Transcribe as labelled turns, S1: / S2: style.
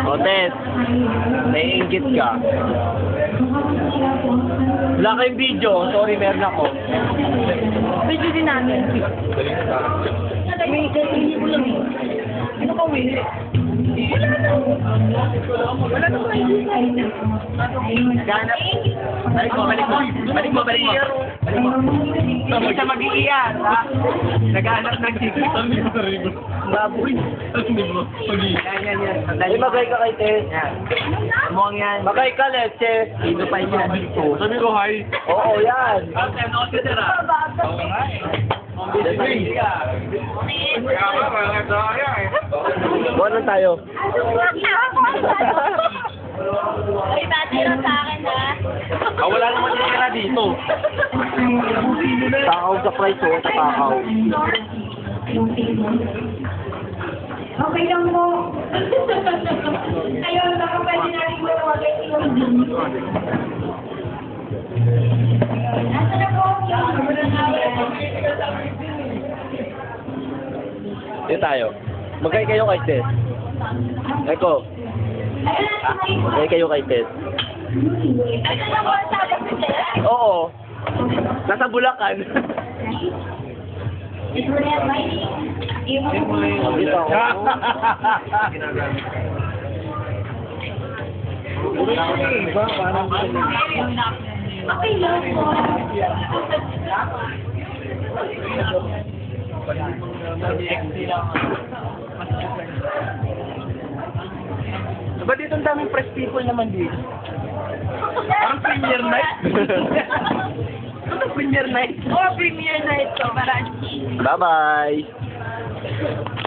S1: O, Tess. Naiingit ka. Wala kayong video. Sorry, meron ako.
S2: Video din namin. May hindi ko lang. Ano ka uwi? Wala na ba yung
S1: Ganap. Balik mo. Balik mo. Hindi siya mag-iiyan, ha? Naghahanap ng ticket. Baboy. Yan. Ay, magay ka kay Tess. Yan. Mukhang yan. Magay ka, Leche. Dito pa yan.
S3: Sabi ko, hi.
S1: Oo, yan. Buwan lang tayo.
S2: Ay, bati lang sa akin, ha?
S1: Wala naman tira dito. Takaw sa price, oh. Takaw.
S2: Okay lang po. Ayun, baka pwede natin magawagay yung nasa na po?
S1: Dito tayo. Magkay kayo kay Tess. Eko. Magkay kayo kay Tess.
S2: Ano na po ang sabi ko sila?
S1: Oo. Nasa Bulacan. Dito ako.
S2: Okay lang po.
S1: Ba't dito ang daming press people naman dito? Parang premiere night. Ano premiere night?
S2: Oh, premiere night to. Marami.
S1: Bye-bye.